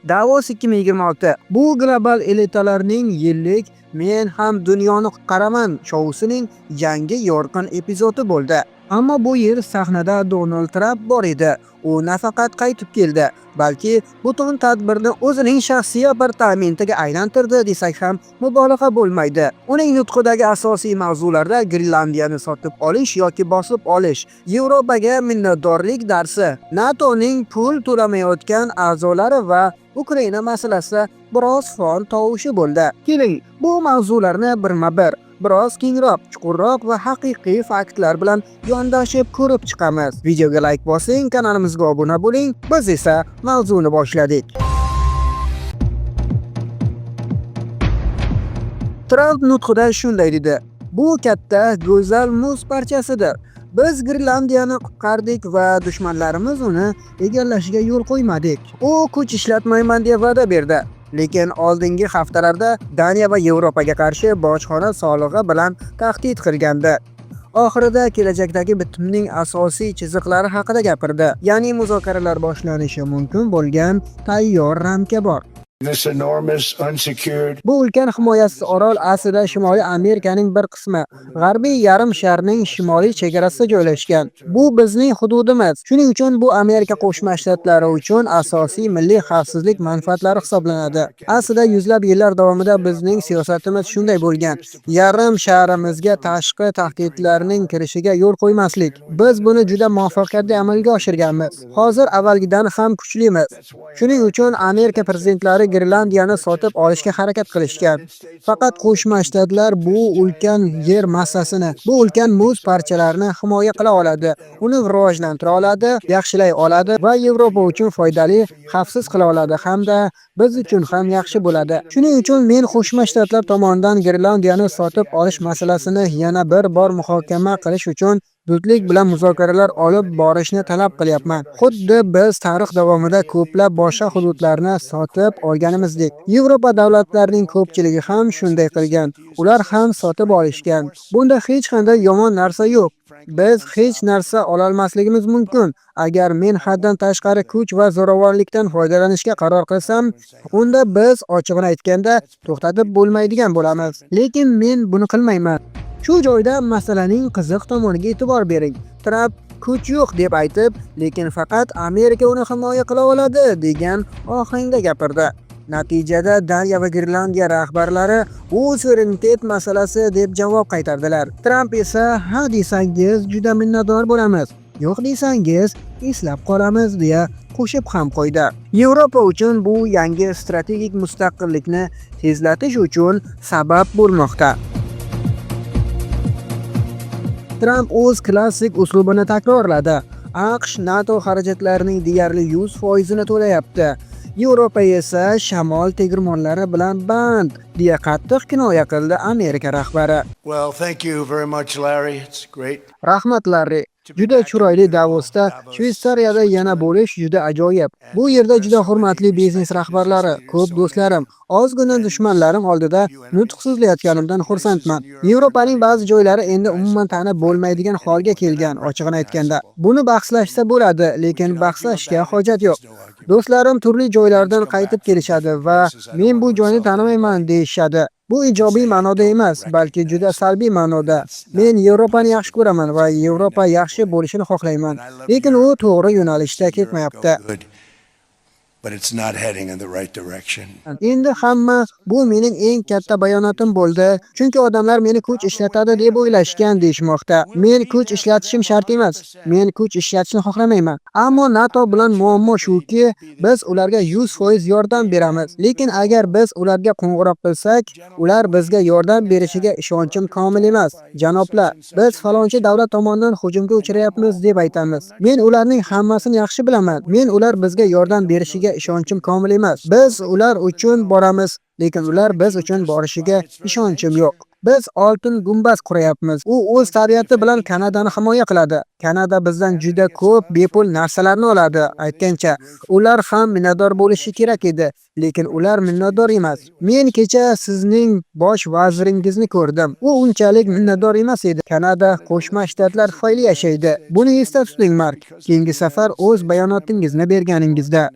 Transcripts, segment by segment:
Davos 2026 bu global elitalarning yillik Men ham dunyoni qutqaraman shousining yangi yorqin epizodi bo'ldi. Ammo bu yil sahnada Donald Trump bor edi. U nafaqat qaytib keldi, balki butun tadbirni o'zining shaxsiy apartamentiga aylantirdi desak ham mubolag'a bo'lmaydi. Uning nutqidagi asosiy mavzularda Grenlandiyani sotib olish yoki bosib olish, Yevropaga minnatdorlik darsi, NATOning pul to'lamayotgan a'zolari va Ukraina masalasi biroz fon tovushi bo'ldi. Keling, bu mavzularni birma-bir, biroz kengroq, chuqurroq va haqiqiy faktlar bilan yondashib ko'rib chiqamiz. Videoga like bosing, kanalimizga obuna bo'ling. Biz esa mavzuni boshladik. Trump nutqida shunday dedi: "Bu katta, go'zal muz parchasidir. Biz Grenlandiyani qutqardik va dushmanlarimiz uni egallashiga yo'l qo'ymadik." U kuch ishlatmayman deb va'da berdi. Lekin oldingi haftalarda Daniya va Yevropaga qarshi bojxona solig'i bilan tahdid qilgandi. Oxirida kelajakdagi bitimning asosiy chiziqlari haqida gapirdi. Ya'ni muzokaralar boshlanishi mumkin bo'lgan tayyor ramka bor. Bu ulkan himoyasiz orol aslida Shimoliy Amerikaning bir qismi. G'arbiy yarim sharning shimoliy chegarasida joylashgan. Bu bizning hududimiz. Shuning uchun bu Amerika Qo'shma Shtatlari uchun asosiy milliy xavfsizlik manfaatlari hisoblanadi. Aslida yuzlab yillar davomida bizning siyosatimiz shunday bo'lgan. Yarim sharimizga tashqi tahdidlarning kirishiga yo'l qo'ymaslik. Biz buni juda muvaffaqiyatli amalga oshirganmiz. Hozir avvalgidan ham kuchlimiz. Shuning uchun Amerika prezidentlari Grenlandiyani sotib olishga harakat qilishgan. Faqat Qo'shma Shtatlar bu ulkan yer massasini, bu ulkan muz parchalarini himoya qila oladi, uni rivojlantira oladi, yaxshilay oladi va Yevropa uchun foydali, xavfsiz qila oladi hamda biz uchun ham yaxshi bo'ladi. Shuning uchun men Qo'shma Shtatlar tomonidan Grenlandiyani sotib olish masalasini yana bir bor muhokama qilish uchun zudlik bilan muzokaralar olib borishni talab qilyapman. Xuddi biz tarix davomida ko'plab boshqa hududlarni sotib olganimizdek. Yevropa davlatlarining ko'pchiligi ham shunday qilgan. Ular ham sotib olishgan. Bunda hech qanday yomon narsa yo'q. Biz hech narsa ololmasligimiz mumkin. Agar men haddan tashqari kuch va zo'ravonlikdan foydalanishga qaror qilsam, unda biz ochig'ini aytganda to'xtatib bo'lmaydigan bo'lamiz. Lekin men buni qilmayman. Shu joyda masalaning qiziq tomoniga e'tibor bering. Trump kuch yo'q deb aytib, lekin faqat Amerika uni himoya qila oladi degan ohangda gapirdi. Natijada Daniya va Grenlandiya rahbarlari u suverenitet masalasi deb javob qaytardilar. Trump esa ha desangiz juda minnatdor bo'lamiz, yo'q desangiz eslab qolamiz deya qo'shib ham qo'ydi. Yevropa uchun bu yangi strategik mustaqillikni tezlatish uchun sabab bo'lmoqda. Trump o'z klassik uslubini takrorladi. AQSh NATO xarajatlarining deyarli 100% to'layapti. Yevropa esa shamol tegirmonlari bilan band deya qattiq kinoya qildi Amerika rahbari. Rahmat Larry. Juda chiroyli Davosda, Shveysariyada yana bo'lish juda ajoyib. Bu yerda juda hurmatli biznes rahbarlari, ko'p do'stlarim, ozgina dushmanlarim oldida nutq so'zlayotganimdan xursandman. Yevropaning ba'zi joylari endi umuman tanib bo'lmaydigan holga kelgan, ochig'ini aytganda. Buni bahslashsa bo'ladi, lekin bahslashga hojat yo'q. Do'stlarim turli joylardan qaytib kelishadi va men bu joyni tanimayman deyishadi. Bu ijobiy ma'noda emas, balki juda salbiy ma'noda. Men Yevropani yaxshi ko'raman va Yevropa yaxshi bo'lishini xohlayman. Lekin u to'g'ri yo'nalishda ketmayapti. Endi hamma bu mening eng katta bayonotim bo'ldi. Chunki odamlar meni kuch ishlatadi deb o'ylashgan deyishmoqda. Men kuch ishlatishim shart emas. Men kuch ishlatishni xohlamayman. Ammo NATO bilan muammo shuki, biz ularga 100% yordam beramiz. Lekin agar biz ularga qo'ng'iroq qilsak, ular bizga yordam berishiga ishonchim komil emas. Janoblar, biz falonchi davlat tomonidan hujumga uchrayapmiz deb aytamiz. Men ularning hammasini yaxshi bilaman. Men ular bizga yordam berishiga ishonchim komil emas. Biz ular uchun boramiz, lekin ular biz uchun borishiga ishonchim yo'q. Biz oltin gumbaz quryapmiz. U o'z tabiati bilan Kanadani himoya qiladi. Kanada bizdan juda ko'p bepul narsalarni oladi. Aytgancha, ular ham minnatdor bo'lishi kerak edi, lekin ular minnatdor emas. Men kecha sizning bosh vaziringizni ko'rdim. U unchalik minnatdor emas edi. Kanada Qo'shma Shtatlar tufayli yashaydi. Buni esda tuting, Mark. Keyingi safar o'z bayonotingizni berganingizda.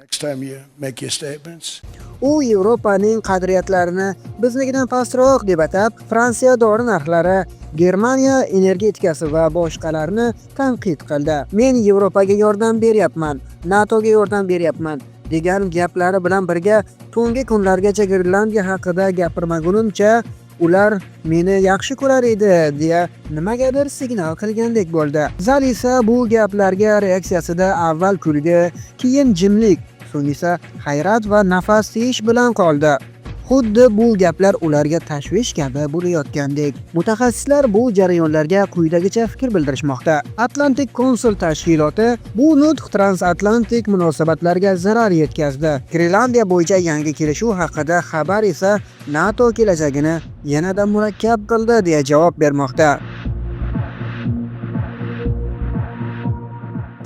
U Yevropaning qadriyatlarini biznikidan pastroq deb atab, Fransiya dori narxlari, Germaniya energetikasi va boshqalarni tanqid qildi. Men Yevropaga yordam beryapman, NATOga yordam beryapman degan gaplari bilan birga tungi kunlargacha Grenlandiya haqida gapirmagunimcha ular meni yaxshi ko'rar edi deya nimagadir signal qilgandek bo'ldi. Zal esa bu gaplarga reaksiyasida avval kulgi, keyin jimlik, so'ng esa hayrat va nafas tiyish bilan qoldi. Xuddi bu gaplar ularga tashvish kabi bo'layotgandek. Mutaxassislar bu jarayonlarga quyidagicha fikr bildirishmoqda. Atlantik konsul tashkiloti bu nutq transatlantik munosabatlarga zarar yetkazdi. Grenlandiya bo'yicha yangi kelishuv haqida xabar esa NATO kelajagini yanada murakkab qildi deya javob bermoqda.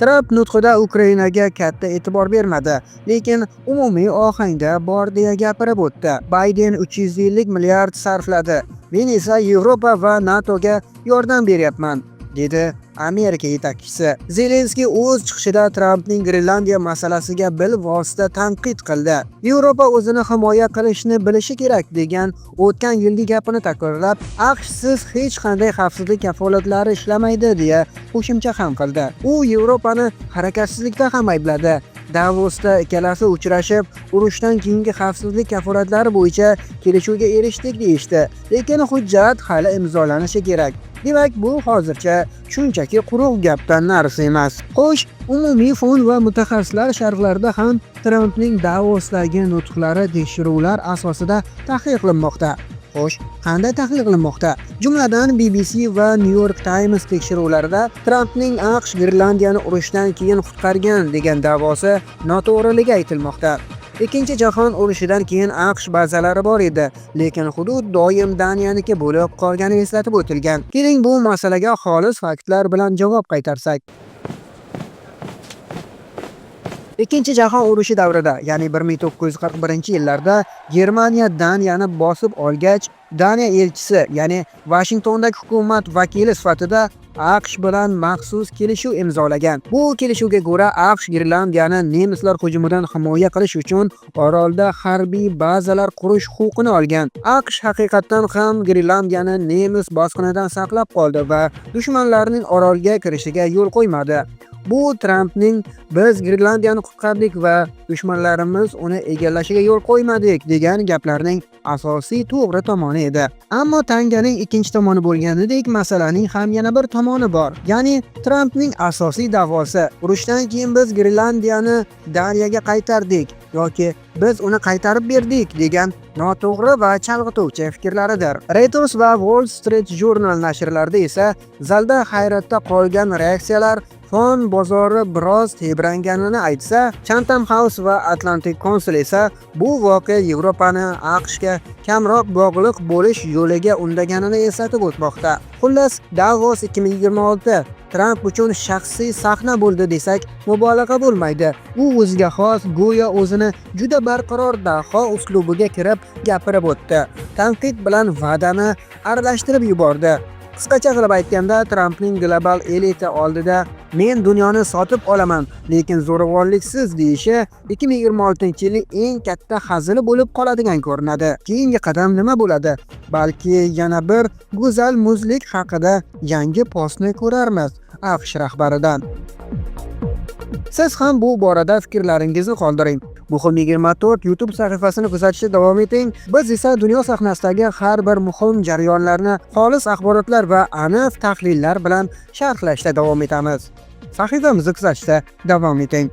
Tramp nutqida Ukrainaga katta e'tibor bermadi, lekin umumiy ohangda bor deya gapirib o'tdi. Bayden 350 milliard sarfladi. Men esa Yevropa va NATOga yordam beryapman, dedi Amerika yetakchisi. Zelenskiy o'z chiqishida Trampning Grenlandiya masalasiga bilvosita tanqid qildi. Yevropa o'zini himoya qilishni bilishi kerak degan o'tgan yilgi gapini takrorlab, AQShsiz hech qanday xavfsizlik kafolatlari ishlamaydi deya qo'shimcha ham qildi. U Yevropani harakatsizlikda ham aybladi. Davosda ikkalasi uchrashib, urushdan keyingi xavfsizlik kafolatlari bo'yicha kelishuvga erishdik deyishdi, lekin hujjat hali imzolanishi kerak. Demak, bu hozircha shunchaki quruq gapdan narsa emas. Xo'sh, umumiy fon va mutaxassislar sharhlarida ham Trampning Davosdagi nutqlari tekshiruvlar asosida tahlil qilinmoqda. Xo'sh, qanday tahlil qilinmoqda? Jumladan BBC va New York Times tekshiruvlarida Trampning AQSh Grenlandiyani urushdan keyin qutqargan degan da'vosi noto'g'riligi aytilmoqda. Ikkinchi jahon urushidan keyin AQSh bazalari bor edi, lekin hudud doim Daniyaniki bo'lib qolgani eslatib o'tilgan. Keling bu masalaga xolis faktlar bilan javob qaytarsak. Ikkinchi jahon urushi davrida, ya'ni 1941-yillarda Germaniya Daniyani bosib olgach, Daniya elchisi, ya'ni Vashingtondagi hukumat vakili sifatida AQSh bilan maxsus kelishuv imzolagan. Bu kelishuvga ko'ra AQSh Grenlandiyani nemislar hujumidan himoya qilish uchun orolda harbiy bazalar qurish huquqini olgan. AQSh haqiqatan ham Grenlandiyani nemis bosqinidan saqlab qoldi va dushmanlarning orolga kirishiga yo'l qo'ymadi. Bu Trampning biz Grenlandiyani qutqardik va dushmanlarimiz uni egallashiga yo'l qo'ymadik degan gaplarining asosiy to'g'ri tomoni edi. Ammo tanganing ikkinchi tomoni bo'lganidek masalaning ham yana bir tomoni bor. Ya'ni Trampning asosiy da'vosi urushdan keyin biz Grenlandiyani Daniyaga qaytardik yoki biz uni qaytarib berdik degan noto'g'ri va chalg'ituvchi fikrlaridir. Reuters va Wall Street Journal nashrlarida esa zalda hayratda qolgan reaksiyalar fon bozori biroz tebranganini aytsa, Chatham House va Atlantic Council esa bu voqea Yevropani AQShga kamroq bog'liq bo'lish yo'liga undaganini eslatib o'tmoqda. Xullas, Davos 2026 Tramp uchun shaxsiy sahna bo'ldi desak mubolag'a bo'lmaydi. U o'ziga xos, go'yo o'zini juda barqaror daho uslubiga kirib gapirib o'tdi. Tanqid bilan va'dani aralashtirib yubordi. Qisqacha qilib aytganda, Trampning global elita oldida men dunyoni sotib olaman, lekin zo'ravonliksiz deyishi 2026-yilning eng katta hazili bo'lib qoladigan ko'rinadi. Keyingi qadam nima bo'ladi? Balki yana bir go'zal muzlik haqida yangi postni ko'rarmiz AQSh rahbaridan. Siz ham bu borada fikrlaringizni qoldiring. Muhim 24 YouTube sahifasini kuzatishda davom eting. Biz esa dunyo sahnasidagi har bir muhim jarayonlarni xolis axborotlar va aniq tahlillar bilan sharhlashda davom etamiz. Sahifamizni kuzatishda davom eting.